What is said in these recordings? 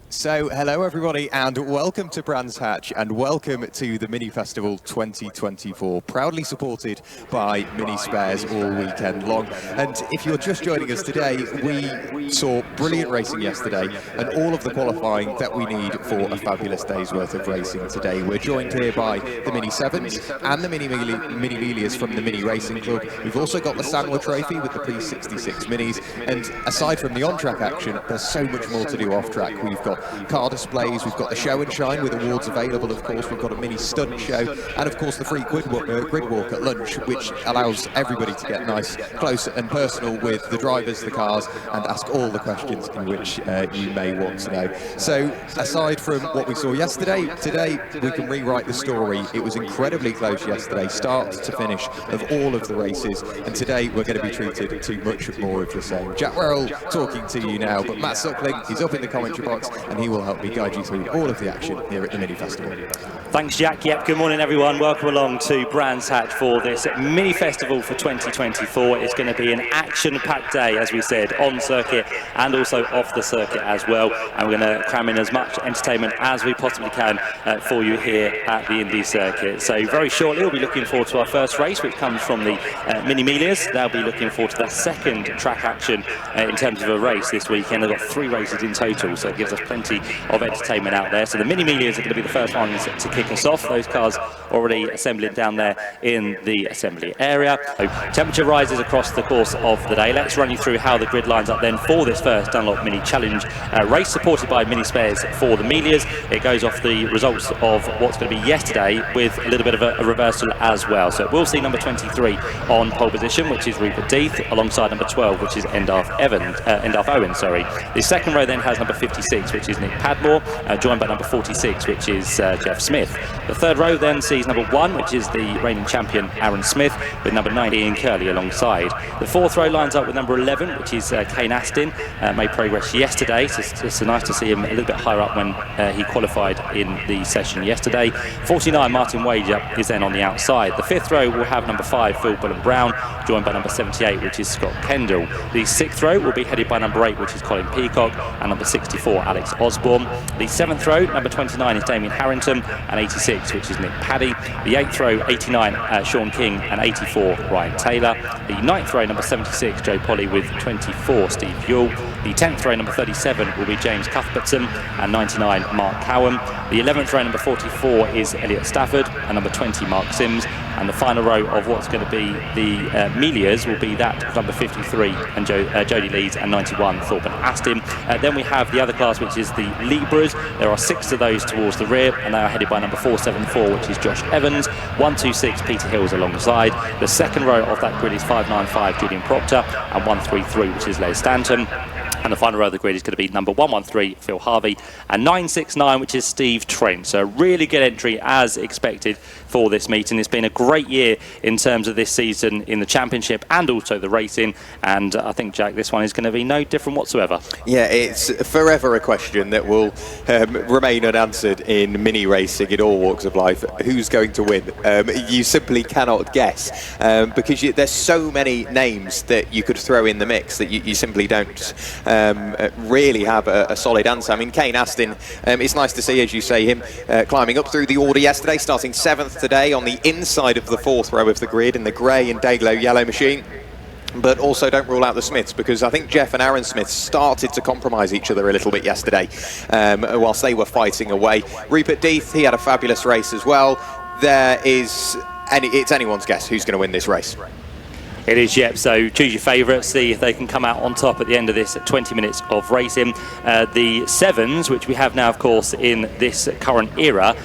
So, hello everybody and welcome to Brands Hatch and welcome to the Mini Festival 2024, proudly supported by Mini Spares all weekend long. And if you're just joining us today, we saw brilliant racing yesterday and all of the qualifying that we need for a fabulous day's worth of racing today. We're joined here by the Mini Sevens and the Mini Miglias from the Mini Racing Club. We've also got the Sandler Trophy with the P66 Minis, and aside from the on-track action, there's so much more to do off-track. We've got car displays, we've got the show and shine with awards available, of course, we've got a mini stunt show, and of course the free grid walk at lunch, which allows everybody to get nice, close and personal with the drivers, the cars, and ask all the questions in which you may want to know. So aside from what we saw yesterday, today we can rewrite the story. It was incredibly close yesterday, start to finish of all of the races, and today we're going to be treated to much more of the same. Jack Werrell talking to you now, but Matt Suckling, he's up in the commentary box and he will help me guide you through all of the action here at the Mini Festival. Thanks, Jack. Yep, good morning everyone. Welcome along to Brands Hatch for this Mini Festival for 2024. It's going to be an action-packed day, as we said, on circuit and also off the circuit as well. And we're going to cram in as much entertainment as we possibly can for you here at the Indy circuit. So very shortly we'll be looking forward to our first race, which comes from the Mini Miglias. They'll be looking forward to their second track action in terms of a race this weekend. They've got 3 races in total, so it gives us plenty of entertainment out there. So the Mini Miglias are going to be the first ones to kick us off. Those cars already assembling down there in the assembly area. So temperature rises across the course of the day. Let's run you through how the grid lines up then for this first Dunlop Mini Challenge race, supported by Mini Spares for the Miglias. It goes off the results of what's going to be yesterday with a little bit of a reversal as well. So we'll see number 23 on pole position, which is Rupert Death, alongside number 12, which is Endarth Owen. The second row then has number 56, which is Nick Padmore, joined by number 46, which is Jeff Smith. The third row then sees number 1, which is the reigning champion Aaron Smith, with number 9 Ian Curley alongside. The fourth row lines up with number 11, which is Kane Astin. Made progress yesterday, so it's nice to see him a little bit higher up when he qualified in the session yesterday. 49 Martin Wager is then on the outside. The fifth row will have number 5 Phil Bullen Brown, joined by number 78, which is Scott Kendall. The sixth row will be headed by number 8, which is Colin Peacock, and number 64 Alex Osborne. The seventh row, number 29 is Damien Harrington, and 86, which is Nick Paddy. The eighth row, 89 Sean King, and 84 Ryan Taylor. The ninth row, number 76 Joe Polly, with 24 Steve Yule. The 10th row, number 37 will be James Cuthbertson, and 99 Mark Cowan. The 11th row, number 44 is Elliot Stafford, and number 20 Mark Sims. And the final row of what's going to be the Miglias will be that of number 53 and Jodie Leeds, and 91 Thorpen Astin. Then we have the other class, which is the Libras. There are 6 of those towards the rear, and they are headed by number 474, which is Josh Evans, 126 Peter Hills alongside. The second row of that grid is 595 Julian Proctor, and 133, which is Les Stanton. And the final row of the grid is going to be number 113, Phil Harvey, and 969, which is Steve Trent. So a really good entry as expected for this meeting. It's been a great year in terms of this season in the championship and also the racing. And I think, Jack, this one is going to be no different whatsoever. Yeah, it's forever a question that will remain unanswered in mini racing in all walks of life. Who's going to win? You simply cannot guess because there's so many names that you could throw in the mix that you simply don't really have a solid answer. I mean, Kane Astin, it's nice to see, as you say, him climbing up through the order yesterday, starting 7th today on the inside of the 4th row of the grid in the grey and day-glow yellow machine. But also don't rule out the Smiths, because I think Jeff and Aaron Smith started to compromise each other a little bit yesterday whilst they were fighting away. Rupert Death, he had a fabulous race as well. It's anyone's guess who's going to win this race. It is, yep. So choose your favourites, see if they can come out on top at the end of this 20 minutes of racing. The sevens, which we have now, of course, in this current era,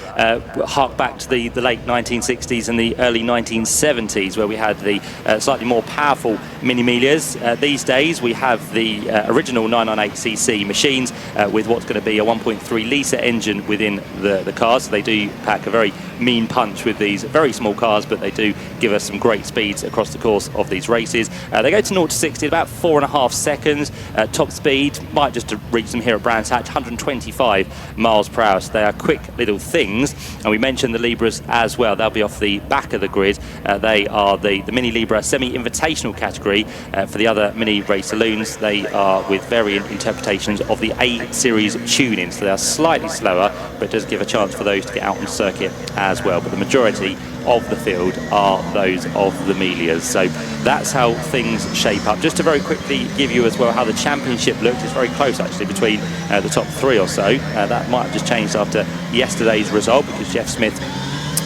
hark back to the late 1960s and the early 1970s, where we had the slightly more powerful Mini Miglias. These days, we have the original 998cc machines with what's going to be a 1.3 litre engine within the cars. So they do pack a very mean punch with these very small cars, but they do give us some great speeds across the course of these races. They go to 0 to 60 in about 4.5 seconds. Top speed might just reach them here at Brands Hatch, 125 miles per hour. So they are quick little things. And we mentioned the Libras as well. They'll be off the back of the grid. They are the Mini Libra semi-invitational category. For the other mini race saloons, they are with variant interpretations of the A-Series tuning. So they are slightly slower, but it does give a chance for those to get out on circuit as well. But the majority of the field are those of the Miglias. So that's how things shape up. Just to very quickly give you as well how the championship looked. It's very close actually between the top 3 or so. That might have just changed after yesterday's result because Jeff Smith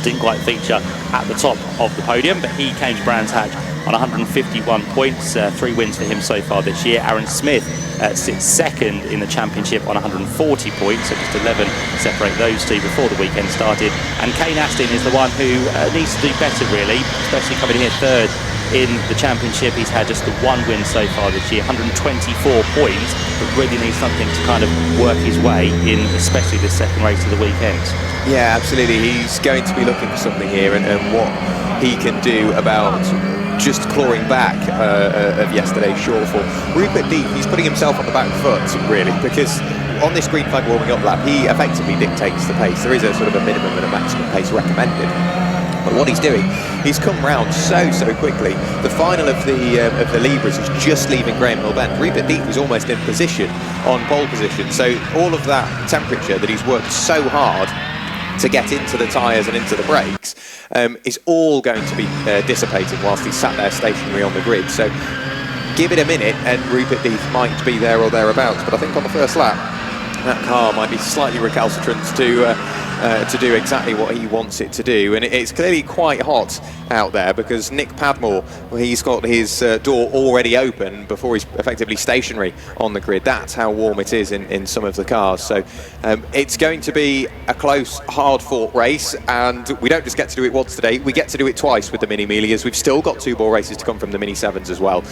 didn't quite feature at the top of the podium, but he came to Brands Hatch on 151 points, 3 wins for him so far this year. Aaron Smith sits second in the championship on 140 points, so just 11 separate those two before the weekend started. And Kane Astin is the one who needs to do better really, especially coming here third in the championship. He's had just the 1 win so far this year, 124 points, but really needs something to kind of work his way in, especially this second race of the weekend. Yeah, absolutely. He's going to be looking for something here, and what he can do about just clawing back of yesterday's shortfall. Rupert Deep, he's putting himself on the back foot, really, because on this green flag warming up lap, he effectively dictates the pace. There is a sort of a minimum and a maximum pace recommended. But what he's doing, he's come round so quickly. The final of the Libras is just leaving Graham Hill Bend. Rupert Deep is almost in position, on pole position. So all of that temperature that he's worked so hard to get into the tyres and into the brakes is all going to be dissipating whilst he's sat there stationary on the grid. So give it a minute and Rupert Deep might be there or thereabouts. But I think on the first lap, that car might be slightly recalcitrant to do exactly what he wants it to do. And it's clearly quite hot out there because Nick Padmore, he's got his door already open before he's effectively stationary on the grid. That's how warm it is in some of the cars. So it's going to be a close, hard-fought race, and we don't just get to do it once today, we get to do it twice with the Mini Miglias. We've still got 2 more races to come from the Mini 7s as well.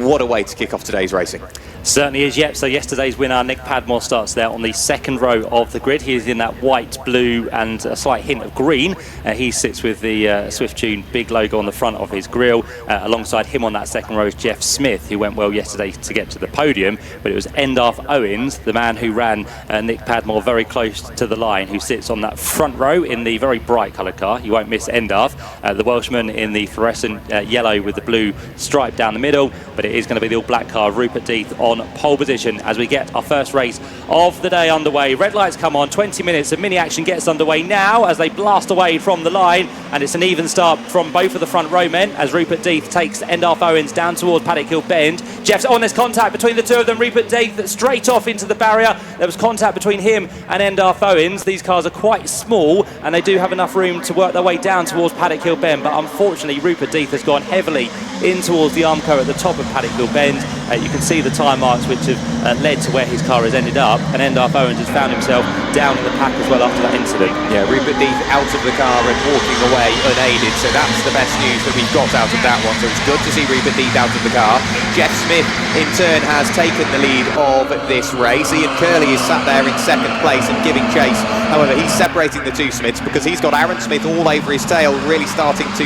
What a way to kick off today's racing. Certainly is, yep. So yesterday's winner, Nick Padmore, starts there on the second row of the grid. He is in that white, blue and a slight hint of green. He sits with the Swift Tune big logo on the front of his grille. Alongside him on that second row is Jeff Smith, who went well yesterday to get to the podium. But it was Endarth Owens, the man who ran Nick Padmore very close to the line, who sits on that front row in the very bright coloured car. You won't miss Endarth, the Welshman in the fluorescent yellow with the blue stripe down the middle. But it is going to be the all-black car, Rupert Deeth, on pole position as we get our first race of the day underway. Red lights come on, 20 minutes of mini action gets underway now as they blast away from the line, and it's an even start from both of the front row men as Rupert Deeth takes Endarth Owens down towards Paddock Hill Bend. Jeff's on, there's contact between the two of them. Rupert Deeth straight off into the barrier. There was contact between him and Endarth Owens. These cars are quite small and they do have enough room to work their way down towards Paddock Hill Bend, but unfortunately Rupert Deeth has gone heavily in towards the Armco at the top of Paddock Hill Bend. You can see the tyre marks which have led to where his car has ended up, and Endarth Owens has found himself down in the pack as well after that incident. Yeah, Rupert Deeth out of the car and walking away unaided, so that's the best news that we've got out of that one. So it's good to see Rupert Deeth out of the car. Jeff Smith in turn has taken the lead of this race. Ian Curley is sat there in second place and giving chase. However, he's separating the two Smiths because he's got Aaron Smith all over his tail, really starting to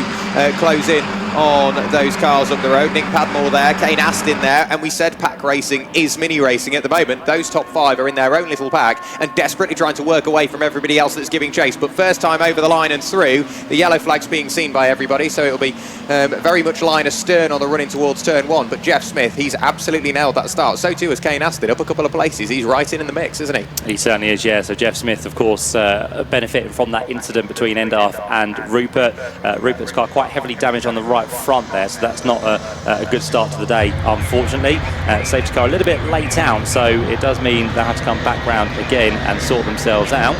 close in on those cars up the road. Nick Padmore there, Kane Astin there, and we said pack racing is mini racing at the moment. Those top 5 are in their own little pack and desperately trying to work away from everybody else that's giving chase. But first time over the line and through, the yellow flag's being seen by everybody, so it'll be very much line astern on the run in towards turn 1. But Jeff Smith, he's absolutely nailed that start. So too has Kane Astin, up a couple of places. He's right in the mix, isn't he? He certainly is, yeah. So Jeff Smith, of course, benefited from that incident between Endarth and Rupert. Rupert's car quite heavily damaged on the right front there, so that's not a good start to the day, unfortunately. Safety car a little bit late out, so it does mean they have to come back round again and sort themselves out.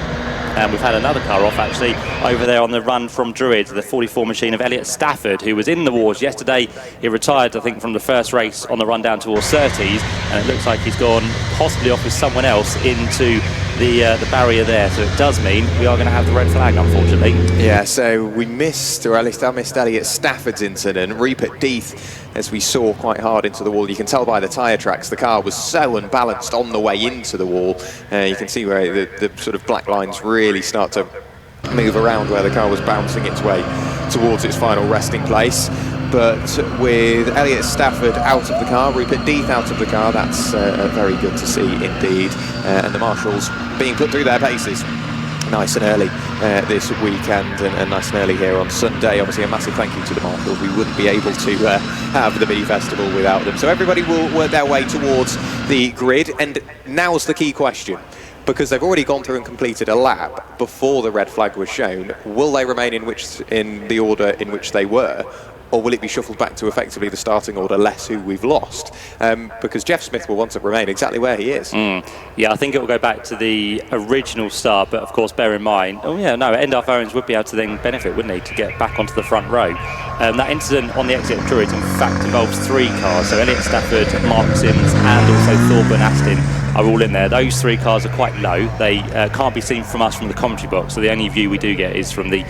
And we've had another car off actually over there on the run from Druids, the 44 machine of Elliot Stafford, who was in the wars yesterday. He retired, I think, from the first race on the run down towards Surtees, and it looks like he's gone possibly off with someone else into the barrier there. So it does mean we are going to have the red flag, unfortunately. Yeah, so we missed, or at least I missed Elliot Stafford's incident. Rupert Deeth, as we saw, quite hard into the wall. You can tell by the tyre tracks the car was so unbalanced on the way into the wall. You can see where the sort of black lines really start to move around where the car was bouncing its way towards its final resting place. But with Elliot Stafford out of the car, Rupert Death out of the car, that's very good to see indeed. And the marshals being put through their paces nice and early this weekend, and nice and early here on Sunday. Obviously a massive thank you to the marshals. We wouldn't be able to have the mini festival without them. So everybody will work their way towards the grid, and now's the key question. Because they've already gone through and completed a lap before the red flag was shown, will they remain in the order in which they were? Or will it be shuffled back to effectively the starting order, less who we've lost? Because Jeff Smith will want to remain exactly where he is. Yeah, I think it will go back to the original start, but of course bear in mind, Endalf Owens would be able to then benefit, wouldn't he, to get back onto the front row. That incident on the exit of Druids in fact involves 3 cars, so Elliot Stafford, Mark Sims and also Thorburn Aston are all in there. Those 3 cars are quite low. They can't be seen from us from the commentary box, so the only view we do get is from the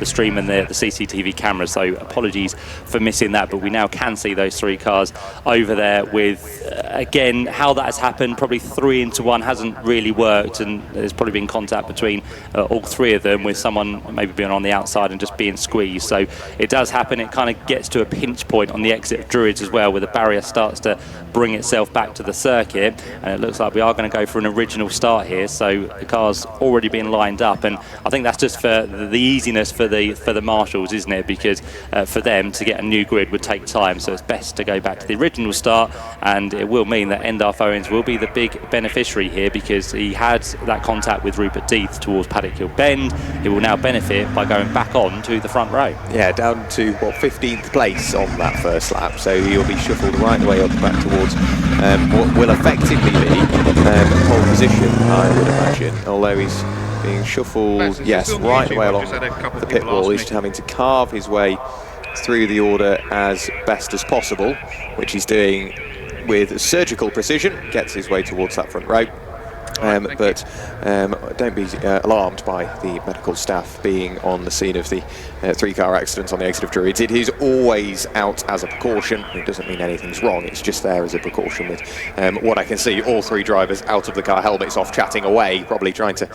stream and the CCTV cameras, so apologies for missing that, but we now can see those 3 cars over there with, again, how that has happened, probably 3 into 1 hasn't really worked, and there's probably been contact between all 3 of them, with someone maybe being on the outside and just being squeezed. So it does happen. It kind of gets to a pinch point on the exit of Druids as well, where the barrier starts to bring itself back to the circuit, and it looks like we are going to go for an original start here. So the car's already been lined up, and I think that's just for the easiness for the marshals, isn't it? Because for them to get a new grid would take time, so it's best to go back to the original start, and it will mean that Endalf Owens will be the big beneficiary here, because he had that contact with Rupert Death towards Paddock Hill Bend. He will now benefit by going back on to the front row. Yeah, down to 15th place on that first lap, so he'll be shuffled right away up back towards what will effectively be pole position, I would imagine, although he's being shuffled, yes, right away along the pit wall. He's having to carve his way through the order as best as possible, which he's doing with surgical precision, gets his way towards that front row. But don't be alarmed by the medical staff being on the scene of the 3-car accident on the exit of Druids. It is always out as a precaution. It doesn't mean anything's wrong, it's just there as a precaution, with what I can see, all 3 drivers out of the car, helmets off, chatting away, probably trying to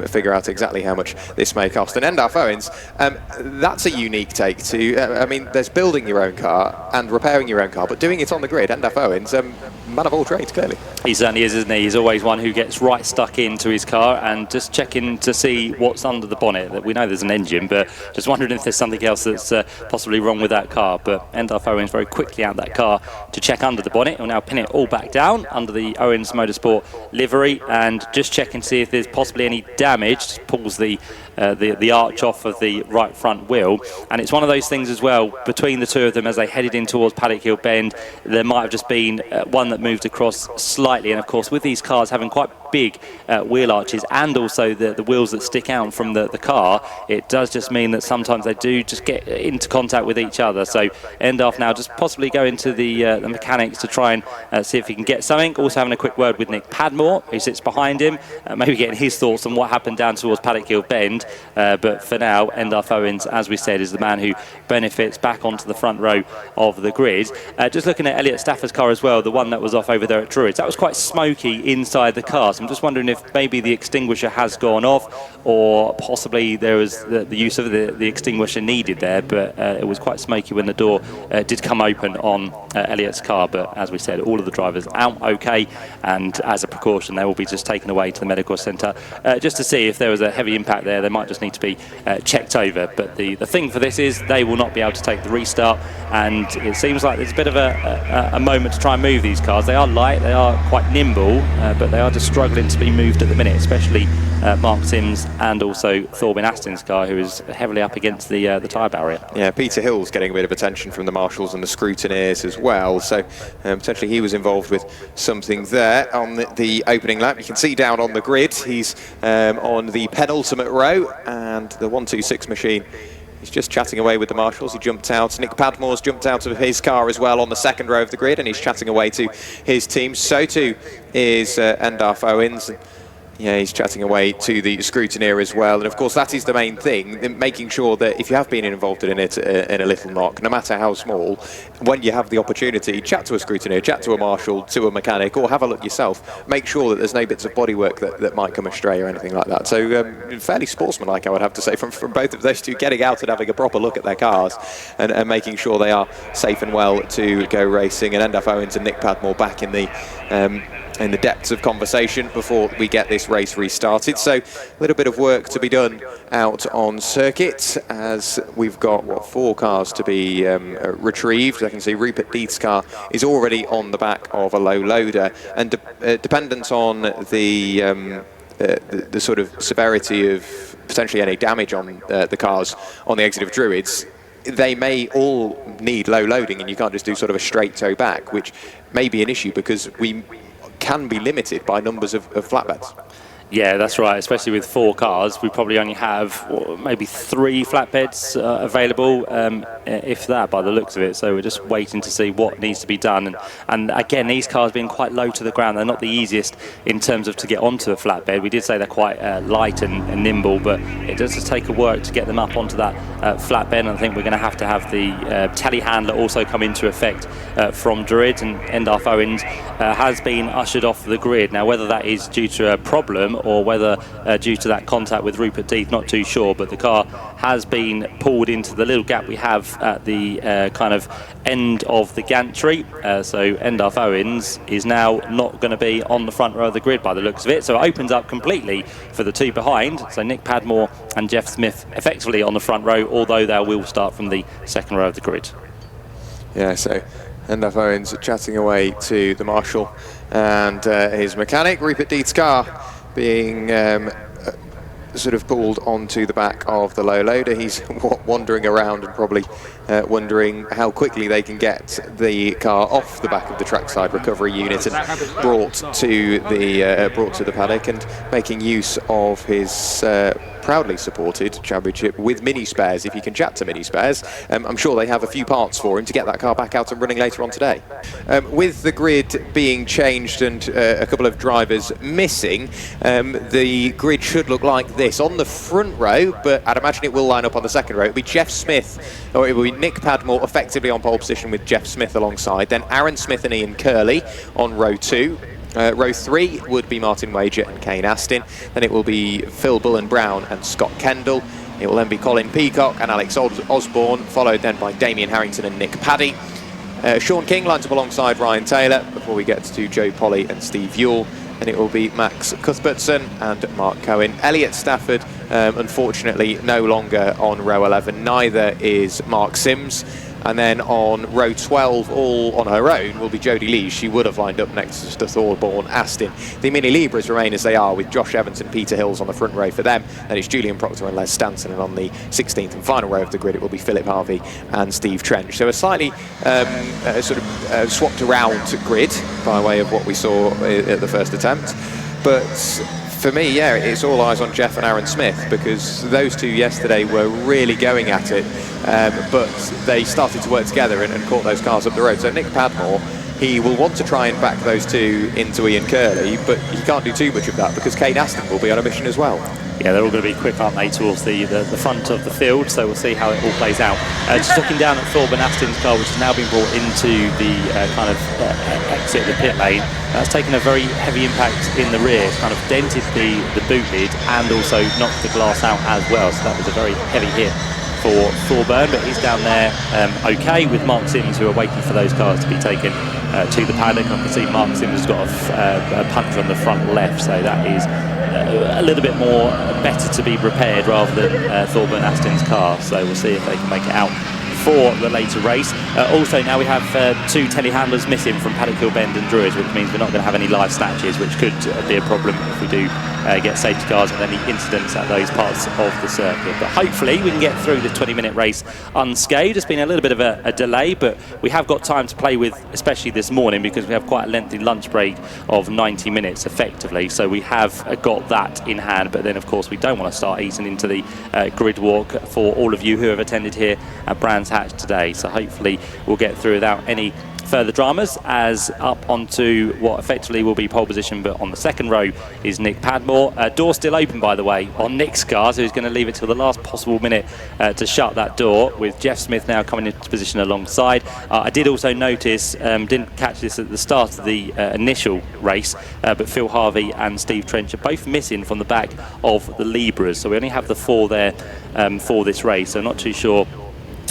figure out exactly how much this may cost. And Endalf Owens, that's a unique take to, I mean, there's building your own car and repairing your own car, but doing it on the grid. Endalf Owens, man of all trades, clearly. He certainly is, isn't he? He's always one who gets right stuck into his car and just checking to see what's under the bonnet. That we know there's an engine, but just wondering if there's something else that's possibly wrong with that car. But Endalf Owens very quickly out of that car to check under the bonnet. He'll now pin it all back down under the Owens Motorsport livery and just check and see if there's possibly any damage. Just pulls the arch off of the right front wheel, and it's one of those things as well, between the 2 of them as they headed in towards Paddock Hill Bend, there might have just been one that moved across slightly, and of course with these cars having quite big wheel arches and also the wheels that stick out from the car, it does just mean that sometimes they do just get into contact with each other. So Endalf now just possibly go into the mechanics to try and see if he can get something. Also having a quick word with Nick Padmore, who sits behind him, maybe getting his thoughts on what happened down towards Paddock Hill Bend. But for now, Endalf Owens, as we said, is the man who benefits back onto the front row of the grid. Just looking at Elliot Stafford's car as well, the one that was off over there at Druids, that was quite smoky inside the car. So I'm just wondering if maybe the extinguisher has gone off, or possibly there was the use of the extinguisher needed there, but it was quite smoky when the door did come open on Elliot's car. But as we said, all of the drivers out okay, and as a precaution they will be just taken away to the medical centre just to see if there was a heavy impact there. They might just need to be checked over, but the thing for this is they will not be able to take the restart, and it seems like there's a bit of a moment to try and move these cars. They are light, they are quite nimble, but they are just struggling to be moved at the minute, especially Mark Sims and also Thorburn Aston's car, who is heavily up against the tyre barrier. Yeah, Peter Hill's getting a bit of attention from the marshals and the scrutineers as well, so potentially he was involved with something there on the opening lap. You can see down on the grid he's on the penultimate row, and the 126 machine, he's just chatting away with the marshals. He jumped out. Nick Padmore's jumped out of his car as well on the 2nd row of the grid, and he's chatting away to his team. So too is Endalf Owens. Yeah, he's chatting away to the scrutineer as well. And of course, that is the main thing, making sure that if you have been involved in it in a little knock, no matter how small, when you have the opportunity, chat to a scrutineer, chat to a marshal, to a mechanic, or have a look yourself. Make sure that there's no bits of bodywork that might come astray or anything like that. So fairly sportsmanlike, I would have to say, from both of those two, getting out and having a proper look at their cars and making sure they are safe and well to go racing. And Endaf Owens and Nick Padmore back in the depths of conversation before we get this race restarted. So a little bit of work to be done out on circuit, as we've got 4 cars to be retrieved. I can see Rupert Deeth's car is already on the back of a low loader, and dependent on the sort of severity of potentially any damage on the cars on the exit of Druids, they may all need low loading, and you can't just do sort of a straight tow back, which may be an issue because we can be limited by numbers of flatbeds. Yeah, that's right, especially with 4 cars. We probably only have maybe 3 flatbeds available, if that, by the looks of it. So we're just waiting to see what needs to be done. And again, these cars being quite low to the ground, they're not the easiest in terms of to get onto a flatbed. We did say they're quite light and nimble, but it does just take a work to get them up onto that flatbed. And I think we're going to have the telehandler also come into effect from Druid, and Endaf Owens has been ushered off the grid. Now, whether that is due to a problem or whether due to that contact with Rupert Deeth, not too sure, but the car has been pulled into the little gap we have at the kind of end of the gantry. So Endaf Owens is now not going to be on the front row of the grid by the looks of it. So it opens up completely for the 2 behind. So Nick Padmore and Jeff Smith effectively on the front row, although they will start from the 2nd row of the grid. Yeah, so Endaf Owens chatting away to the marshal and his mechanic. Rupert Deeth's car being sort of pulled onto the back of the low loader. He's wandering around and probably wondering how quickly they can get the car off the back of the trackside recovery unit and brought to the paddock, and making use of his proudly supported championship with Mini Spares. If you can chat to Mini Spares, I'm sure they have a few parts for him to get that car back out and running later on today. With the grid being changed and a couple of drivers missing, the grid should look like this. On the front row, but I'd imagine it will line up on the 2nd row, it'll be Jeff Smith, or it will be Nick Padmore effectively on pole position with Jeff Smith alongside, then Aaron Smith and Ian Curley on row 2. Row 3 would be Martin Wager and Kane Astin. Then it will be Phil Bullen-Brown and Scott Kendall. It will then be Colin Peacock and Alex Osborne, followed then by Damien Harrington and Nick Paddy. Sean King lines up alongside Ryan Taylor before we get to Joe Polly and Steve Yule. And it will be Max Cuthbertson and Mark Cohen. Elliot Stafford, unfortunately, no longer on row 11. Neither is Mark Sims. And then on row 12, all on her own, will be Jodie Lee. She would have lined up next to Thorborn Astin. The Mini Libras remain as they are, with Josh Evans and Peter Hills on the front row for them. And it's Julian Proctor and Les Stanton. And on the 16th and final row of the grid, it will be Philip Harvey and Steve Trench. So a slightly swapped around grid by way of what we saw at the first attempt. But for me, yeah, it's all eyes on Jeff and Aaron Smith, because those two yesterday were really going at it, but they started to work together and caught those cars up the road. So Nick Padmore, he will want to try and back those two into Ian Curley, but he can't do too much of that because Kane Astin will be on a mission as well. Yeah, they're all going to be quick, aren't they, towards the front of the field, so we'll see how it all plays out. Just looking down at Thorburn Astin's car, which has now been brought into the exit of the pit lane. That's taken a very heavy impact in the rear. It's kind of dented the boot lid and also knocked the glass out as well, so that was a very heavy hit for Thorburn, but he's down there okay with Mark Sims, who are waiting for those cars to be taken to the paddock. I can see Mark Sims has got a puncher on the front left, so that is a little bit more better to be repaired rather than Thorburn Astin's car. So we'll see if they can make it out for the later race. Also, now we have 2 telehandlers missing from Paddock Hill Bend and Druids, which means we're not going to have any live snatches, which could be a problem if we do get safety cars and any incidents at those parts of the circuit. But hopefully we can get through the 20-minute race unscathed. It's been a little bit of a delay, but we have got time to play with, especially this morning, because we have quite a lengthy lunch break of 90 minutes effectively. So we have got that in hand, but then of course we don't want to start eating into the grid walk for all of you who have attended here at Brands Hatch today. So hopefully we'll get through without any further dramas as up onto what effectively will be pole position, but on the second row is Nick Padmore. Door still open, by the way, on Nick's car, so he's going to leave it till the last possible minute to shut that door, with Jeff Smith now coming into position alongside. I did also notice, didn't catch this at the start of the initial race, but Phil Harvey and Steve Trench are both missing from the back of the Libras, so we only have the 4 there for this race, so I'm not too sure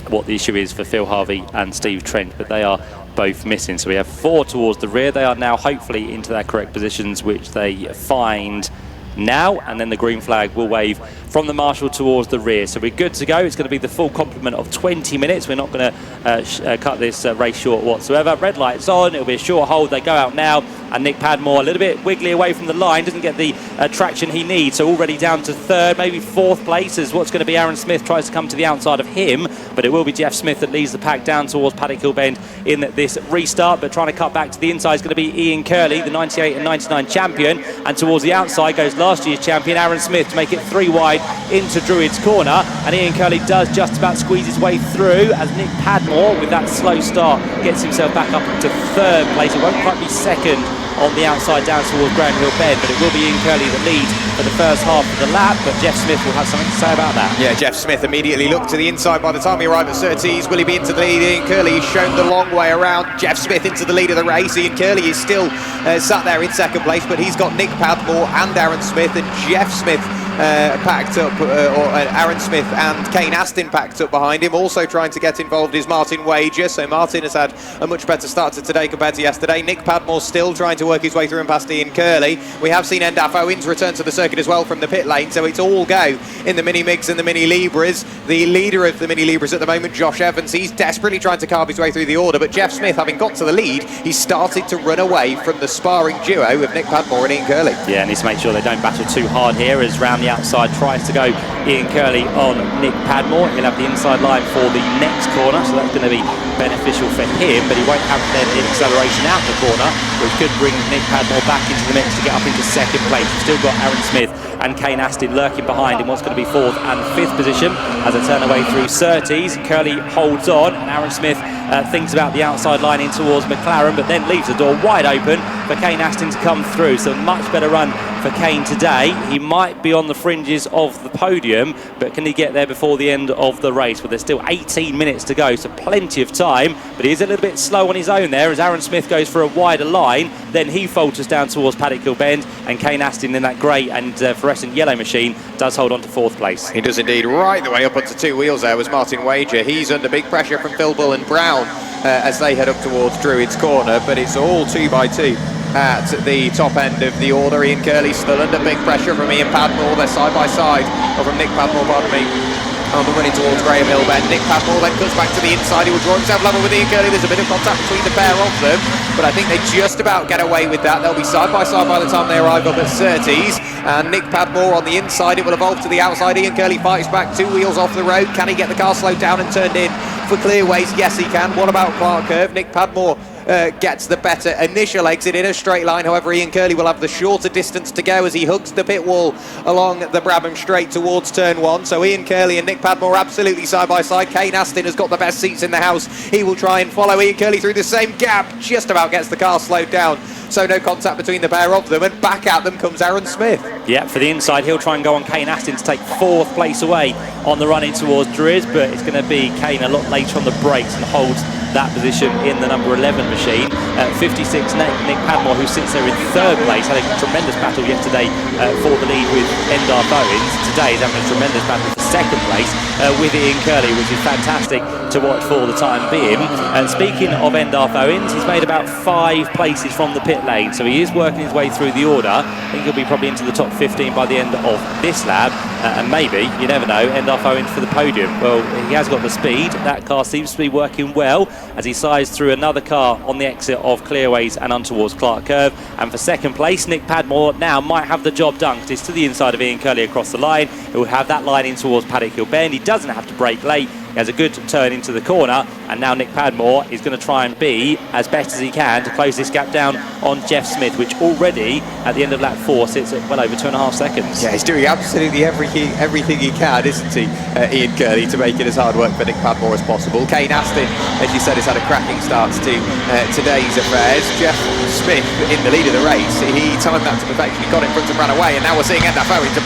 what the issue is for Phil Harvey and Steve Trent, but they are both missing. So we have 4 towards the rear. They are now hopefully into their correct positions, which they find now, and then the green flag will wave from the marshal towards the rear. So we're good to go. It's going to be the full complement of 20 minutes. We're not going to cut this race short whatsoever. Red light's on. It'll be a short hold. They go out now, and Nick Padmore a little bit wiggly away from the line, doesn't get the traction he needs, so already down to 3rd, maybe 4th place, as what's going to be Aaron Smith tries to come to the outside of him, but it will be Jeff Smith that leads the pack down towards Paddock Hill Bend in this restart. But trying to cut back to the inside is going to be Ian Curley, the 98 and 99 champion, and towards the outside goes last year's champion Aaron Smith to make it 3 wide into Druid's corner, and Ian Curley does just about squeeze his way through as Nick Padmore, with that slow start, gets himself back up into 3rd place. It won't quite be 2nd on the outside down towards Graham Hill Bend, but it will be Ian Curley that leads for the first half of the lap, but Jeff Smith will have something to say about that. Yeah, Jeff Smith immediately looked to the inside. By the time he arrived at Surtees, will he be into the lead? Ian Curley has shown the long way around. Jeff Smith into the lead of the race. Ian Curley is still sat there in 2nd place, but he's got Nick Padmore and Aaron Smith, and Jeff Smith packed up, or Aaron Smith and Kane Astin packed up behind him. Also trying to get involved is Martin Wager, so Martin has had a much better start to today compared to yesterday. Nick Padmore still trying to work his way through and past Ian Curley. We have seen Endaf Owens return to the circuit as well from the pit lane, so it's all go in the Mini Migs and the Mini Libras. The leader of the Mini Libras at the moment, Josh Evans, he's desperately trying to carve his way through the order, but Jeff Smith, having got to the lead, he started to run away from the sparring duo of Nick Padmore and Ian Curley. Yeah, needs to make sure they don't battle too hard here, as round the outside tries to go Ian Curley on Nick Padmore. He'll have the inside line for the next corner, so that's going to be beneficial for him, but he won't have then the acceleration out the corner, which could bring Nick Padmore back into the mix to get up into 2nd place. We've still got Aaron Smith and Kane Astin lurking behind in what's going to be 4th and 5th position as they turn away through Surtees. Curley holds on, and Aaron Smith thinks about the outside line in towards McLaren, but then leaves the door wide open for Kane Astin to come through. So much better run for Kane today. He might be on the fringes of the podium, but can he get there before the end of the race? Well, there's still 18 minutes to go, so plenty of time, but he is a little bit slow on his own there as Aaron Smith goes for a wider line. Then he falters down towards Paddock Hill Bend, and Kane Astin in that grey and fluorescent yellow machine does hold on to 4th place. He does indeed. Right the way up onto 2 wheels there was Martin Wager. He's under big pressure from Phil Bull and Brown as they head up towards Druid's corner, but it's all 2 by 2 at the top end of the order. Ian Curley still under big pressure from Ian Padmore. They're side by side, or from Nick Padmore, pardon me, on the running towards Graham Hill Bend. Nick Padmore then cuts back to the inside. He will draw himself level with Ian Curley. There's a bit of contact between the pair of them, but I think they just about get away with that. They'll be side by the time they arrive up at Surtees, and Nick Padmore on the inside. It will evolve to the outside. Ian Curley fights back 2 wheels off the road. Can he get the car slowed down and turned in for clearways? Yes, he can. What about Clark Curve? Nick Padmore gets the better initial exit in a straight line. However, Ian Curley will have the shorter distance to go as he hugs the pit wall along the Brabham Straight towards turn 1. So Ian Curley and Nick Padmore absolutely side by side. Kane Astin has got the best seats in the house. He will try and follow Ian Curley through the same gap. Just about gets the car slowed down, so no contact between the pair of them, and back at them comes Aaron Smith. Yeah, for the inside he'll try and go on Kane Astin to take 4th place away on the run in towards Druids, but it's going to be Kane a lot later on the brakes and holds that position in the number 11 machine. 56 Nick Padmore, who sits there in 3rd place, had a tremendous battle yesterday for the lead with Endar Owens. Today he's having a tremendous battle for 2nd place with Ian Curley, which is fantastic to watch for the time being. And speaking of Endar Owens, he's made about 5 places from the pit lane, so he is working his way through the order. I think he'll be probably into the top 15 by the end of this lap, and maybe, you never know, Endar Owens for the podium. Well, he has got the speed. That car seems to be working well as he sized through another car on the exit of Clearways and on towards Clark Curve. And for 2nd place, Nick Padmore now might have the job done, because it's to the inside of Ian Curley across the line. He will have that line in towards Paddock Hill Bend. He doesn't have to brake late. He has a good turn into the corner, and now Nick Padmore is going to try and be as best as he can to close this gap down on Jeff Smith, which already at the end of lap 4 sits at well over 2.5 seconds. Yeah, he's doing absolutely everything he can, isn't he, Ian Curley, to make it as hard work for Nick Padmore as possible. Kane Aston, as you said, has had a cracking start to today's affairs. Jeff Smith in the lead of the race. He timed that to perfection. He got in front and ran away, and now we're seeing Enda Owens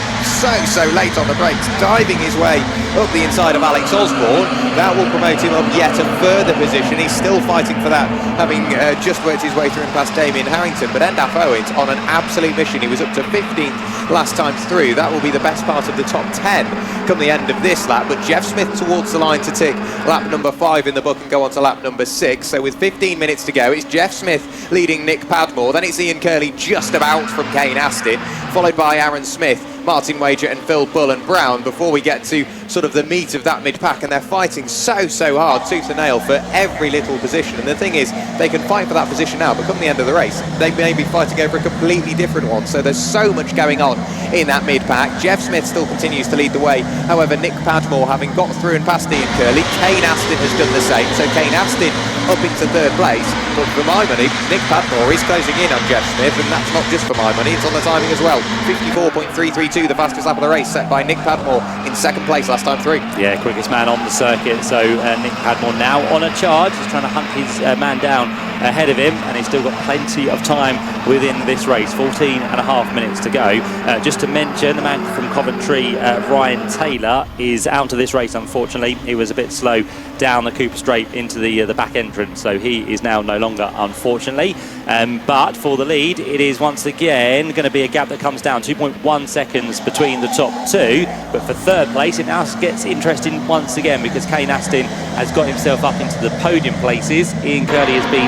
so late on the brakes, diving his way up the inside of Alex Osborne. That will promote him up yet a further position. He's still fighting for that, having just worked his way through and past Damien Harrington. But Enda Owens on an absolute mission. He was up to 15th last time through. That will be the best part of the top 10 come the end of this lap. But Jeff Smith towards the line to tick lap number 5 in the book and go on to lap number 6. So with 15 minutes to go, it's Jeff Smith leading Nick Padmore. Then it's Ian Curley just about from Kane Aston, followed by Aaron Smith, Martin Wager and Phil Bull and Brown before we get to sort of the meat of that mid-pack, and they're fighting so hard, tooth and nail, for every little position. And the thing is, they can fight for that position now, but come the end of the race, they may be fighting over a completely different one. So there's so much going on in that mid-pack. Jeff Smith still continues to lead the way. However, Nick Padmore, having got through and past Ian Curley, Kane Aston has done the same. So Kane Aston up into 3rd place. But for my money, Nick Padmore is closing in on Jeff Smith, and that's not just for my money, it's on the timing as well. 54.332, the fastest lap of the race, set by Nick Padmore in 2nd place last time through. Yeah, quickest man on the circuit. So Nick Padmore now on a charge. He's trying to hunt his man down ahead of him, and he's still got plenty of time within this race. 14.5 minutes to go. Just to mention, the man from Coventry, Ryan Taylor, is out of this race, unfortunately. He was a bit slow down the Cooper Straight into the back entrance, so he is now no longer, unfortunately. But for the lead, it is once again going to be a gap that comes down 2.1 seconds between the top 2. But for 3rd place, it now gets interesting once again, because Kane Aston has got himself up into the podium places. Ian Curley has been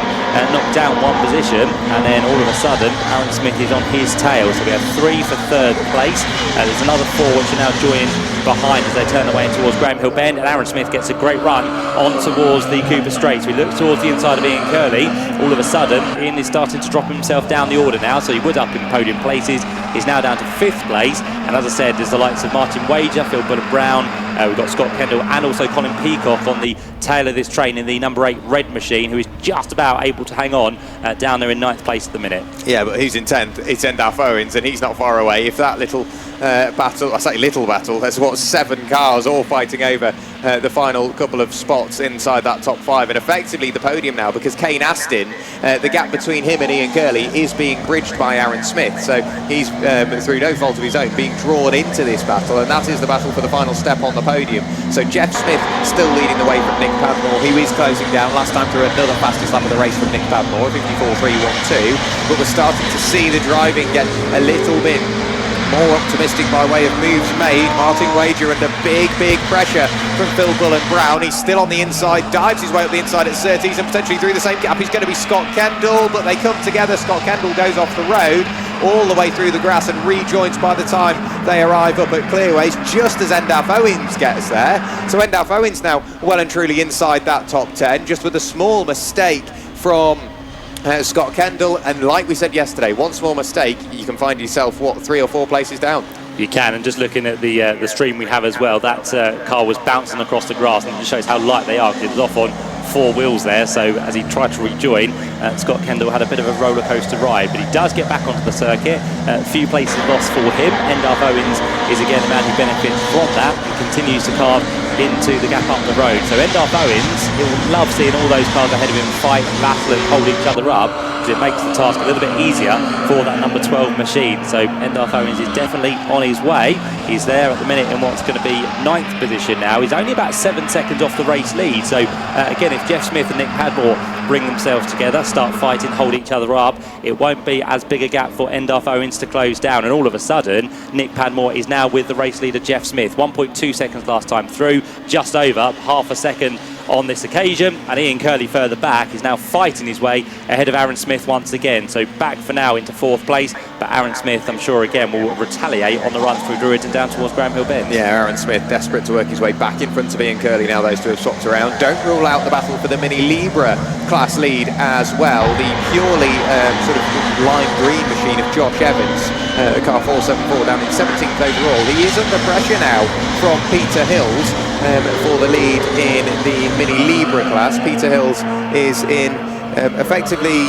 knocked down 1 position, and then all of a sudden Aaron Smith is on his tail. So we have 3 for 3rd place. There's another 4 which are now joined behind as they turn away towards Graham Hill Bend, and Aaron Smith gets a great run on towards the Cooper Straight. So he looks towards the inside of Ian Curley. All of a sudden, Ian is starting to drop himself down the order now, so he was up in podium places. He's now down to 5th place, and as I said, there's the likes of Martin Wager, Phil Bull and Brown. We've got Scott Kendall and also Colin Peacock on the tail of this train in the number 8 red machine, who is just about able to hang on down there in 9th place at the minute. Yeah, but who's in 10th? It's Enda Owens, and he's not far away. If that little battle, I say little battle, there's 7 cars all fighting over the final couple of spots inside that top 5, and effectively the podium now, because Kane Aston, the gap between him and Ian Curley is being bridged by Aaron Smith. So he's, through no fault of his own, being drawn into this battle, and that is the battle for the final step on the podium. So Jeff Smith still leading the way from Nick Padmore, who is closing down last time through another fastest lap of the race from Nick Padmore, 54.312. But we're starting to see the driving get a little bit more optimistic by way of moves made. Martin Wager under big pressure from Phil Bull and Brown. He's still on the inside, dives his way up the inside at Surtees and potentially through the same gap. He's going to be Scott Kendall, but they come together. Scott Kendall goes off the road all the way through the grass and rejoins by the time they arrive up at Clearways, just as Enda Owens gets there. So Enda Owens now well and truly inside that top 10, just with a small mistake from Scott Kendall, and like we said yesterday, one small mistake, you can find yourself, 3 or 4 places down. You can, and just looking at the stream we have as well, that car was bouncing across the grass, and it just shows how light they are, because it was off on 4 wheels there. So as he tried to rejoin, Scott Kendall had a bit of a roller coaster ride, but he does get back onto the circuit. A few places lost for him. Enda Owens is again the man who benefits from that and continues to carve into the gap up the road. So Enda Owens, he will love seeing all those cars ahead of him fight, battle and hold each other up, because it makes the task a little bit easier for that number 12 machine. So Enda Owens is definitely on his way. He's there at the minute in what's going to be 9th position now. He's only about 7 seconds off the race lead. So again, if Jeff Smith and Nick Padmore bring themselves together, start fighting, hold each other up, it won't be as big a gap for Enda Owens to close down. And all of a sudden, Nick Padmore is now with the race leader Jeff Smith. 1.2 seconds last time through, just over half a second on this occasion, and Ian Curley further back is now fighting his way ahead of Aaron Smith once again. So back for now into 4th place, but Aaron Smith, I'm sure again, will retaliate on the run through Druids and down towards Graham Hill Bend. Yeah, Aaron Smith desperate to work his way back in front of Ian Curley now those two have swapped around. Don't rule out the battle for the Mini Libra class lead as well. The purely sort of lime green machine of Josh Evans car 474 down in 17th overall. He is under pressure now from Peter Hills for the lead in the Mini Libra class. Peter Hills is in effectively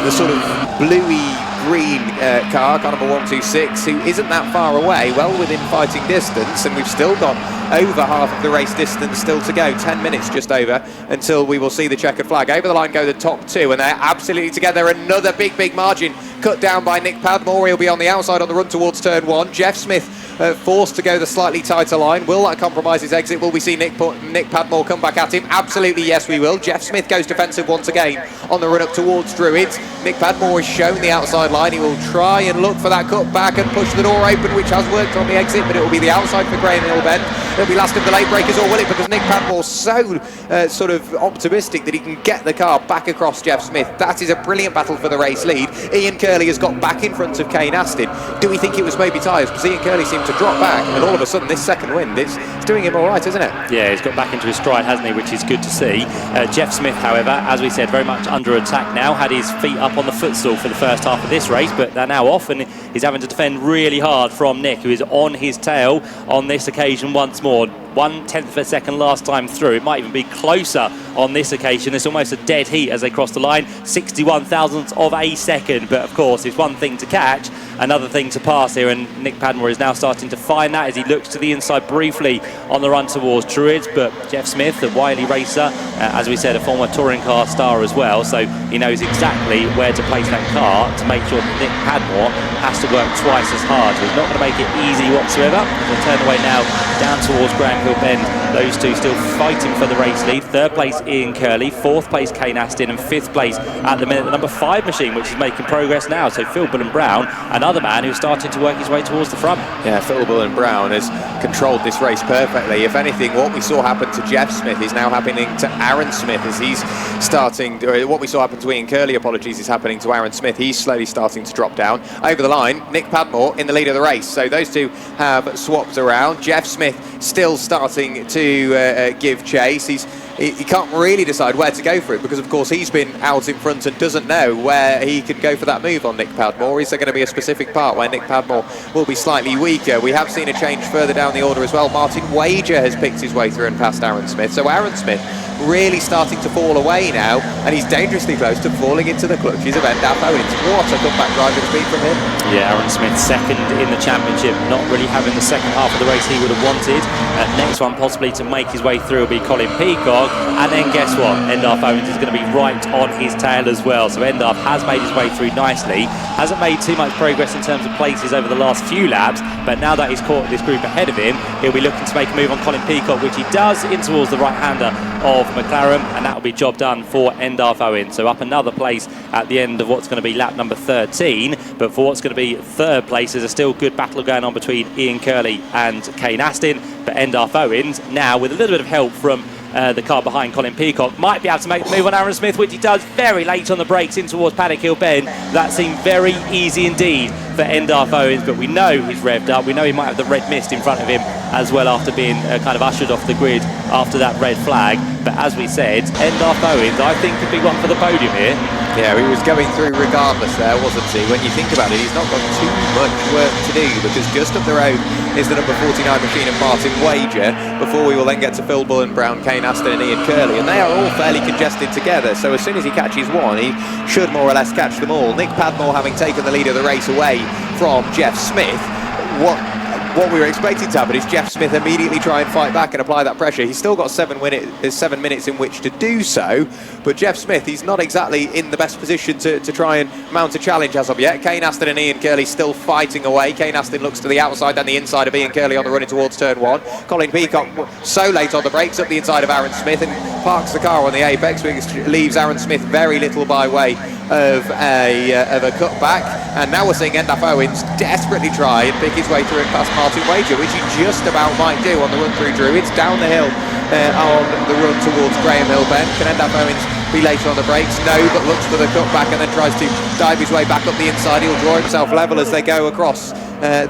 the sort of bluey green car number 126, who isn't that far away, well within fighting distance, and we've still got over half of the race distance still to go, 10 minutes just over, until we will see the checkered flag. Over the line go the top two, and they're absolutely together. Another big margin cut down by Nick Padmore. He'll be on the outside on the run towards turn one. Jeff Smith forced to go the slightly tighter line. Will that compromise his exit? Will we see Nick Padmore come back at him? Absolutely, yes, we will. Jeff Smith goes defensive once again on the run up towards Druids. Nick Padmore has shown the outside line. He will try and look for that cut back and push the door open, which has worked on the exit, but it will be the outside for Graham Hillbend. It'll be last of the late breakers, or will it? Because Nick Padmore's so sort of optimistic that he can get the car back across Jeff Smith. That is a brilliant battle for the race lead. Ian Curley has got back in front of Kane Astin. Do we think it was maybe tyres? Because Ian Curley seemed to drop back, and all of a sudden this second wind, it's doing him all right, isn't it? Yeah, he's got back into his stride, hasn't he, which is good to see. Jeff Smith, however, as we said, very much under attack now. Had his feet up on the footstool for the first half of this race, but they're now off, and he's having to defend really hard from Nick, who is on his tail on this occasion once more. 1/10 of a second last time through. It might even be closer on this occasion. It's almost a dead heat as they cross the line. 61 thousandths of a second, but of course it's one thing to catch, another thing to pass here, and Nick Padmore is now starting to find that as he looks to the inside briefly on the run towards Druids. But Jeff Smith, the wily racer, as we said, a former touring car star as well, so he knows exactly where to place that car to make sure that Nick Padmore has to work twice as hard. So he's not going to make it easy whatsoever. He'll turn away now down towards Graham Hill Bend. Those two still fighting for the race lead. Third place Ian Curley, fourth place Kane Astin, and fifth place at the minute the number 5 machine, which is making progress now. So Phil Bullen-Brown, another man who's starting to work his way towards the front. Yeah, Phil Bullen-Brown has controlled this race perfectly. If anything, what we saw happen to Jeff Smith is now happening to Aaron Smith as he's starting, what we saw happen to Ian Curley, apologies, is happening to Aaron Smith. He's slowly starting to drop down. Over the line, Nick Padmore in the lead of the race. So those two have swapped around. Jeff Smith still starting to give chase. He can't really decide where to go for it because, of course, he's been out in front and doesn't know where he can go for that move on Nick Padmore. Is there going to be a specific part where Nick Padmore will be slightly weaker? We have seen a change further down the order as well. Martin Wager has picked his way through and passed Aaron Smith. So Aaron Smith really starting to fall away now, and he's dangerously close to falling into the clutches of Endaf Owens. What a comeback driving speed from him. Yeah, Aaron Smith second in the championship, not really having the second half of the race he would have wanted. Next one possibly to make his way through will be Colin Peacock, and then guess what? Endaf Owens is going to be right on his tail as well. So Endaf has made his way through nicely, hasn't made too much progress in terms of places over the last few laps, but now that he's caught this group ahead of him, he'll be looking to make a move on Colin Peacock, which he does in towards the right-hander of McLaren, and that will be job done for Endaf Owens. So up another place at the end of what's going to be lap number 13, but for what's going to be third place, there's a still good battle going on between Ian Curley and Kane Astin, but Endaf Owens now with a little bit of help from the car behind Colin Peacock might be able to make the move on Aaron Smith, which he does very late on the brakes in towards Paddock Hill Bend. That seemed very easy indeed for Endaf Owens, but we know he's revved up. We know he might have the red mist in front of him as well after being kind of ushered off the grid after that red flag. But as we said, Endaf Owens, I think, could be one for the podium here. Yeah, he was going through regardless there, wasn't he? When you think about it, he's not got too much work to do because just up the road is the number 49 machine of Martin Wager before we will then get to Phil Bullen-Brown, Kane Astin and Ian Curley, and they are all fairly congested together, so as soon as he catches one, he should more or less catch them all. Nick Padmore having taken the lead of the race away from Jeff Smith. What we were expecting to happen is Jeff Smith immediately try and fight back and apply that pressure. He's still got 7 minutes in which to do so, but Jeff Smith, he's not exactly in the best position to try and mount a challenge as of yet. Kane Astin and Ian Curley still fighting away. Kane Astin looks to the outside and the inside of Ian Curley on the running towards turn 1. Colin Peacock so late on the brakes up the inside of Aaron Smith and parks the car on the apex, which leaves Aaron Smith very little by way of a cutback. And now we're seeing Endaf Owens desperately try and pick his way through and past Martin Wager, which he just about might do on the run through Druids. Down the hill on the run towards Graham Hill Bend. Can Endaf Owens be later on the brakes? No, but looks for the cutback and then tries to dive his way back up the inside. He'll draw himself level as they go across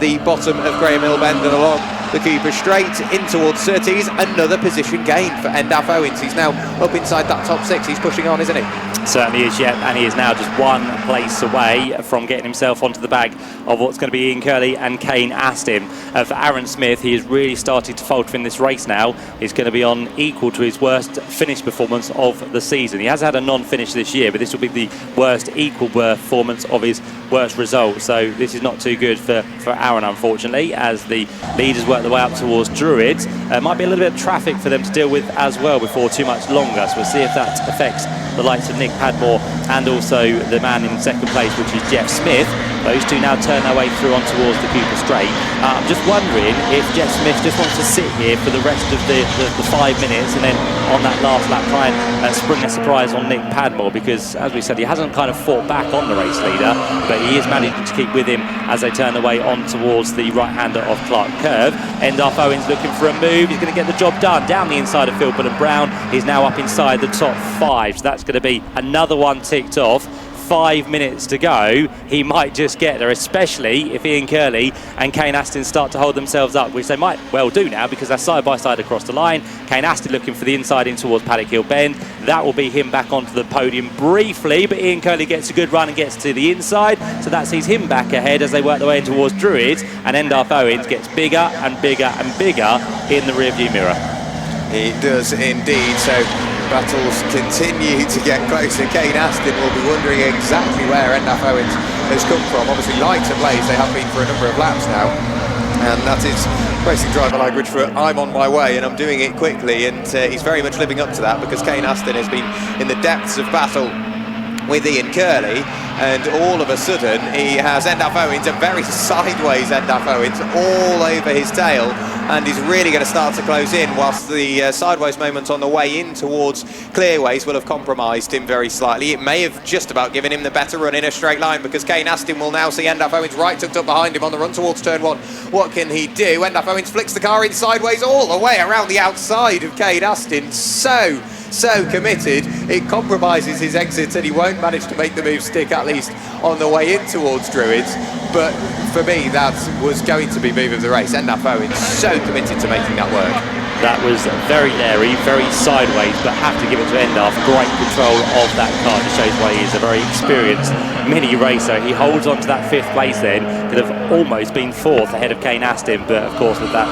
the bottom of Graham Hill Bend and along the Cooper Straight in towards Surtees. Another position gain for Endaf Owens. He's now up inside that top 6. He's pushing on, isn't he? Certainly is, yeah, and he is now just one place away from getting himself onto the bag of what's going to be Ian Curley and Kane Astin. For Aaron Smith, he has really started to falter in this race now. He's going to be on equal to his worst finish performance of the season. He has had a non-finish this year, but this will be the worst equal performance of his worst result. So this is not too good for Aaron, unfortunately, as the leaders work their way up towards Druids. Might be a little bit of traffic for them to deal with as well before too much longer. So we'll see if that affects the likes of Nick Padmore and also the man in second place, which is Jeff Smith. Those two now turn their way through on towards the Cooper Straight. I'm just wondering if Jeff Smith just wants to sit here for the rest of the 5 minutes and then on that last lap try and spring a surprise on Nick Padmore, because as we said, he hasn't kind of fought back on the race leader, but he is managing to keep with him as they turn their way on towards the right-hander of Clark Curve. Endarth Owens looking for a move. He's going to get the job done down the inside of Philbin and Brown. He's now up inside the top 5, so that's going to be another one ticked off. 5 minutes to go. He might just get there, especially if Ian Curley and Kane Astin start to hold themselves up, which they might well do now because they're side by side across the line. Kane Astin looking for the inside in towards Paddock Hill Bend. That will be him back onto the podium briefly, but Ian Curley gets a good run and gets to the inside, so that sees him back ahead as they work their way in towards Druids, and Endarth Owens gets bigger and bigger and bigger in the rearview mirror. He does indeed. So battles continue to get closer. Kane Astin will be wondering exactly where Endarth Owens has come from. Obviously lights ablaze, they have been for a number of laps now, and that is racing driver language for I'm on my way and I'm doing it quickly, and he's very much living up to that, because Kane Astin has been in the depths of battle with Ian Curley, and all of a sudden he has Endarth Owens, a very sideways Endarth Owens, all over his tail, and he's really going to start to close in, whilst the sideways moment on the way in towards Clearways will have compromised him very slightly. It may have just about given him the better run in a straight line, because Kane Astin will now see Endarth Owens right tucked up behind him on the run towards turn 1. What can he do? Endarth Owens flicks the car in sideways all the way around the outside of Kane Astin. So committed, it compromises his exit, and he won't manage to make the move stick, at least on the way in towards Druids. But for me, that was going to be move of the race. Endarth Owens so committed to making that work. That was very leery, very sideways, but have to give it to Endarth. Great control of that car. Just shows why he is a very experienced mini racer. He holds on to that 5th place then. Could have almost been 4th ahead of Kane Astin, but of course with that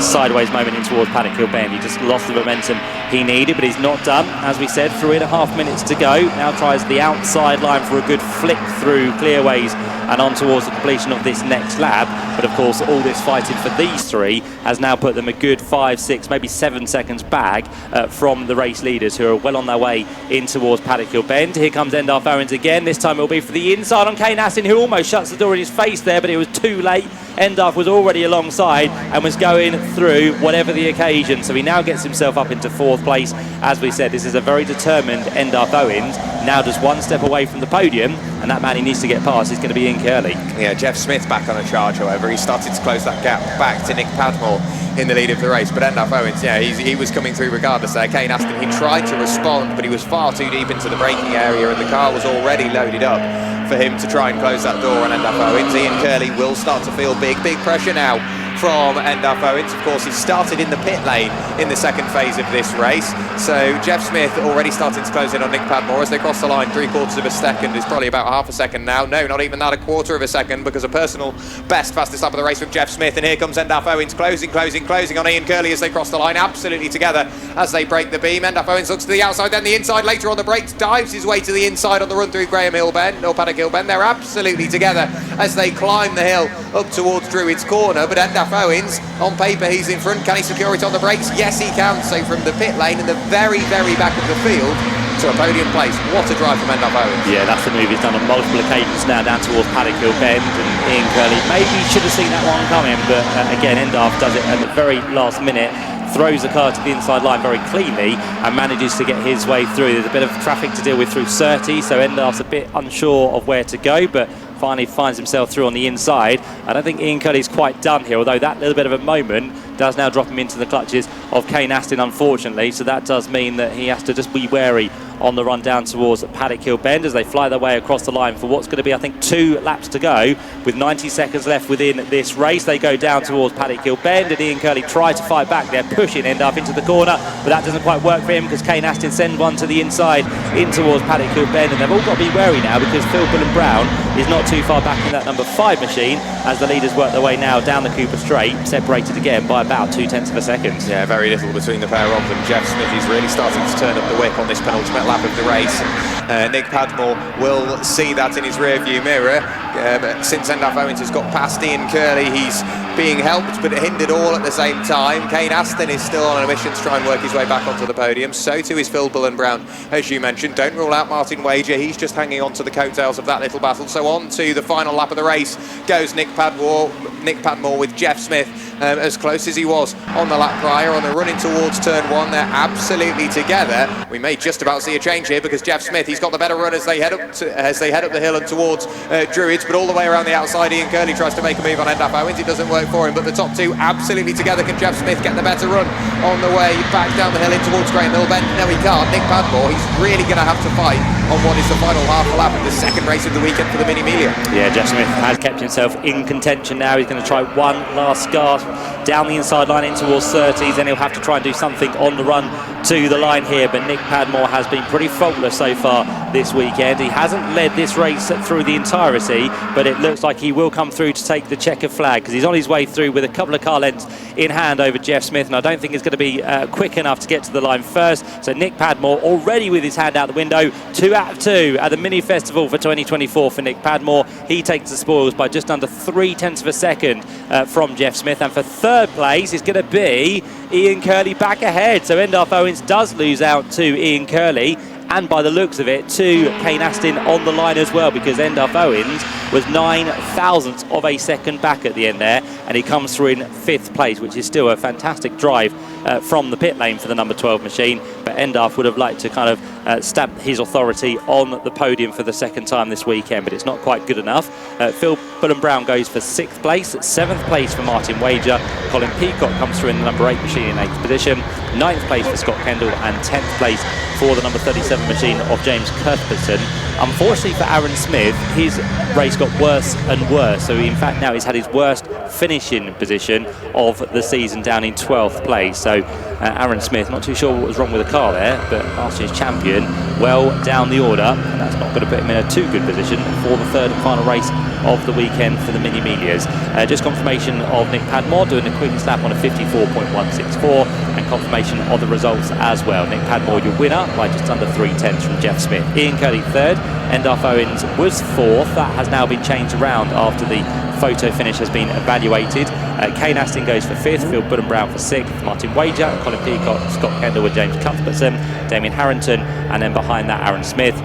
sideways moment in towards Paddock Hill Bend, he just lost the momentum he needed, but he's not done. As we said, 3.5 minutes to go. Now tries the outside line for a good flick through Clearways and on towards the completion of this next lap. But of course, all this fighting for these three has now put them a good 5, 6, maybe 7 seconds back from the race leaders, who are well on their way in towards Paddock Hill Bend. Here comes Endarth Owens again. This time it'll be for the inside on Kane Astin, who almost shuts the door in his face there, but it was too late. Endarth was already alongside and was going through whatever the occasion, so he now gets himself up into 4th place. As we said, this is a very determined Endarth Owens, now just 1 step away from the podium, and that man he needs to get past is going to be Ian Curley. Yeah, Jeff Smith back on a charge, however. He started to close that gap back to Nick Padmore in the lead of the race, but Endarth Owens, yeah, he was coming through regardless there. Kane Astin, he tried to respond, but he was far too deep into the braking area, and the car was already loaded up for him to try and close that door on Endarth Owens. Ian Curley will start to feel big pressure now from Endarth Owens. Of course, he started in the pit lane in the second phase of this race, so Jeff Smith already starting to close in on Nick Padmore as they cross the line. 3/4 of a second is probably about half a second now. No, not even that, 1/4 of a second, because a personal best fastest lap of the race from Jeff Smith. And here comes Endarth Owens closing on Ian Curley as they cross the line, absolutely together as they break the beam. Endarth Owens looks to the outside, then the inside, later on the brakes, dives his way to the inside on the run through Graham Hill Bend, or Paddock Hill Bend. They're absolutely together as they climb the hill up towards Druids Corner, but Endarth Owens, on paper he's in front. Can he secure it on the brakes? Yes, he can. So from the pit lane in the very back of the field to a podium place. What a drive from Endarth Owens. Yeah, that's the move he's done on multiple occasions now down towards Paddock Hill Bend, and Ian Curley maybe should have seen that one coming, but again, Endarth does it at the very last minute, throws the car to the inside line very cleanly and manages to get his way through. There's a bit of traffic to deal with through Surtees, so Endarth's a bit unsure of where to go, but finally finds himself through on the inside. I don't think Ian Curley's quite done here, although that little bit of a moment does now drop him into the clutches of Kane Astin, unfortunately, so that does mean that he has to just be wary on the run down towards Paddock Hill Bend as they fly their way across the line for what's going to be, I think, 2 laps to go with 90 seconds left within this race. They go down towards Paddock Hill Bend, and Ian Curley tries to fight back. They're pushing, end up into the corner, but that doesn't quite work for him because Kane Aston sends one to the inside in towards Paddock Hill Bend, and they've all got to be wary now because Phil Bullen-Brown is not too far back in that number 5 machine as the leaders work their way now down the Cooper Straight, separated again by about 0.2 of a second. Yeah, very little between the pair of them. Jeff Smith is really starting to turn up the whip on this penultimate lap of the race. Nick Padmore will see that in his rear-view mirror. Since Endaf Owens has got past Ian Curley, he's being helped but hindered all at the same time. Kane Aston is still on a mission to try and work his way back onto the podium. So too is Phil Bullen-Brown, as you mentioned. Don't rule out Martin Wager. He's just hanging on to the coattails of that little battle. So on to the final lap of the race goes Nick Padmore with Jeff Smith as close as he was on the lap prior on the run in towards turn 1. They're absolutely together. We may just about see a change here because Jeff Smith, he's got the better run as they head up the hill and towards Druids, but all the way around the outside Ian Curley tries to make a move on Endaf Owens. It doesn't work for him, but the top two absolutely together. Can Jeff Smith get the better run on the way back down the hill in towards Great Mill Bend? No, he can't. Nick Padmore, he's really going to have to fight on what is the final half a lap of the second race of the weekend for the Mini Miglia. Yeah, Jeff Smith has kept himself in contention now. He's going to try one last gasp down the inside line in towards 30s, then he'll have to try and do something on the run to the line here. But Nick Padmore has been pretty faultless so far this weekend. He hasn't led this race through the entirety, but it looks like he will come through to take the checkered flag because he's on his way through with a couple of car lengths in hand over Jeff Smith, and I don't think it's going to be quick enough to get to the line first. So Nick Padmore already with his hand out the window. 2 out of 2 at the Mini Festival for 2024 for Nick Padmore. He takes the spoils by just under 0.3 of a second from Jeff Smith, and for third place is going to be Ian Curley back ahead. So Endaf Owens does lose out to Ian Curley, and by the looks of it to Kane Aston on the line as well, because Endaf Owens was 0.09 of a second back at the end there, and he comes through in 5th place, which is still a fantastic drive from the pit lane for the number 12 machine. But Endaf would have liked to kind of stamp his authority on the podium for the second time this weekend, but it's not quite good enough. Phil Bullen-Brown goes for 6th place, 7th place for Martin Wager. Colin Peacock comes through in the number 8 machine in 8th position, 9th place for Scott Kendall, and 10th place for the number 37 machine of James Cuthbertson. Unfortunately for Aaron Smith, his race got worse and worse, so in fact now he's had his worst finishing position of the season down in 12th place. So Aaron Smith, not too sure what was wrong with the car there, but last year's champion well down the order, and that's not going to put him in a too good position for the third and final race of the weekend for the Mini Miglias. Just confirmation of Nick Padmore doing the quickest lap on a 54.164, and confirmation of the results as well. Nick Padmore your winner by just under 0.3 from Jeff Smith. Ian Curley third, Endaf Owens was 4th. That has now been changed around after the photo finish has been evaluated. Kane Aston goes for 5th, Phil Bullen-Brown for 6th, Martin Wager, Colin Peacock, Scott Kendall with James Cuthbertson, Damien Harrington, and then behind that Aaron Smith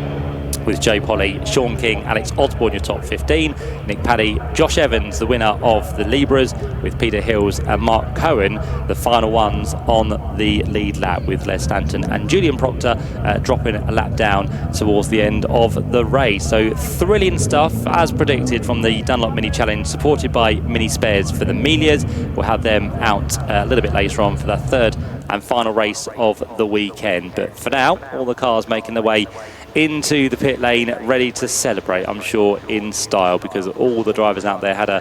with Joe Polly, Sean King, Alex Osborne your top 15, Nick Paddy, Josh Evans the winner of the Libras with Peter Hills and Mark Cohen the final ones on the lead lap, with Les Stanton and Julian Proctor dropping a lap down towards the end of the race. So thrilling stuff as predicted from the Dunlop Mini Challenge, supported by Mini Spares for the Miglias. We'll have them out a little bit later on for the third and final race of the weekend, but for now all the cars making their way into the pit lane ready to celebrate, I'm sure in style, because all the drivers out there had a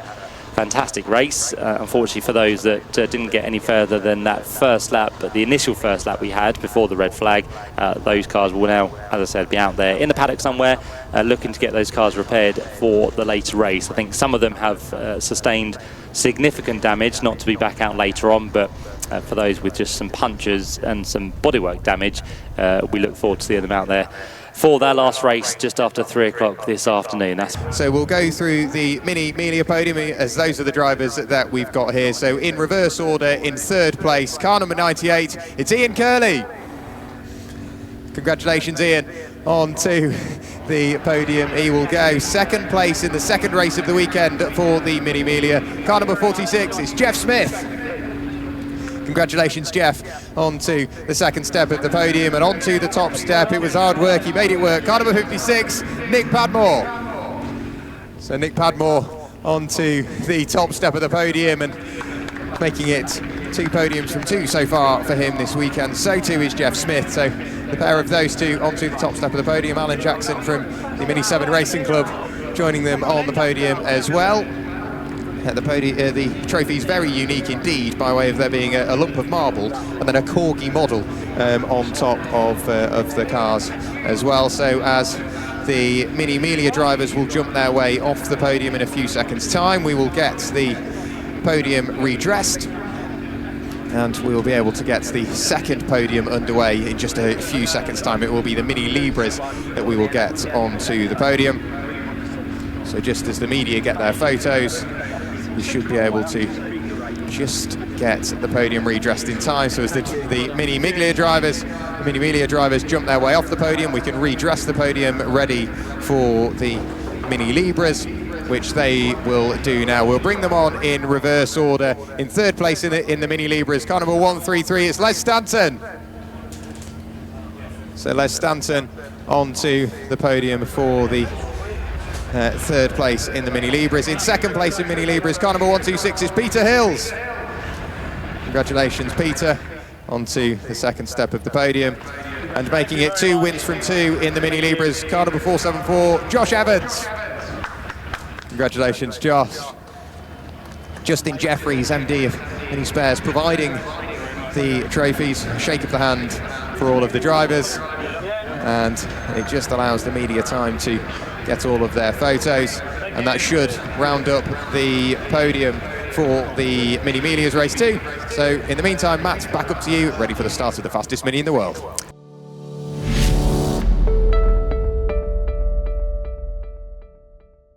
fantastic race. Unfortunately for those that didn't get any further than that first lap, but the initial first lap we had before the red flag, those cars will now, as I said, be out there in the paddock somewhere looking to get those cars repaired for the later race. I think some of them have sustained significant damage, not to be back out later on, but for those with just some punctures and some bodywork damage, we look forward to seeing them out there for their last race just after 3 o'clock this afternoon. So we'll go through the Mini Miglia podium as those are the drivers that we've got here. So in reverse order, in 3rd place, car number 98, it's Ian Curley. Congratulations, Ian, on to the podium. He will go 2nd place in the second race of the weekend for the Mini Miglia. Car number 46 is Jeff Smith. Congratulations, Jeff, onto the 2nd step of the podium and onto the top step. It was hard work, he made it work. Car number 56, Nick Padmore. So Nick Padmore onto the top step of the podium and making it 2 podiums from 2 so far for him this weekend. So too is Jeff Smith. So the pair of those two onto the top step of the podium. Alan Jackson from the Mini 7 Racing Club joining them on the podium as well. The trophy is very unique indeed, by way of there being a lump of marble and then a corgi model on top of the cars as well. So as the Mini Miglia drivers will jump their way off the podium in a few seconds' time, we will get the podium redressed, and we will be able to get the second podium underway in just a few seconds' time. It will be the Mini Libras that we will get onto the podium. So just as the media get their photos, you should be able to just get the podium redressed in time. So as the Mini Miglia drivers jump their way off the podium, we can redress the podium ready for the Mini Libras, which they will do now. We'll bring them on in reverse order. In third place in the Mini Libras, car number 133, it's Les Stanton. So Les Stanton onto the podium for the third place in the Mini Libras. In second place in Mini Libras, car number 126 is Peter Hills. Congratulations, Peter, onto the second step of the podium. And making it 2 wins from 2 in the Mini Libras, car number 474, Josh Evans. Congratulations, Josh. Justin Jeffries, MD of Mini Spares, providing the trophies, shake of the hand for all of the drivers. And it just allows the media time to get all of their photos, and that should round up the podium for the Mini Miglias race 2. So in the meantime, Matt, back up to you, ready for the start of the fastest Mini in the world.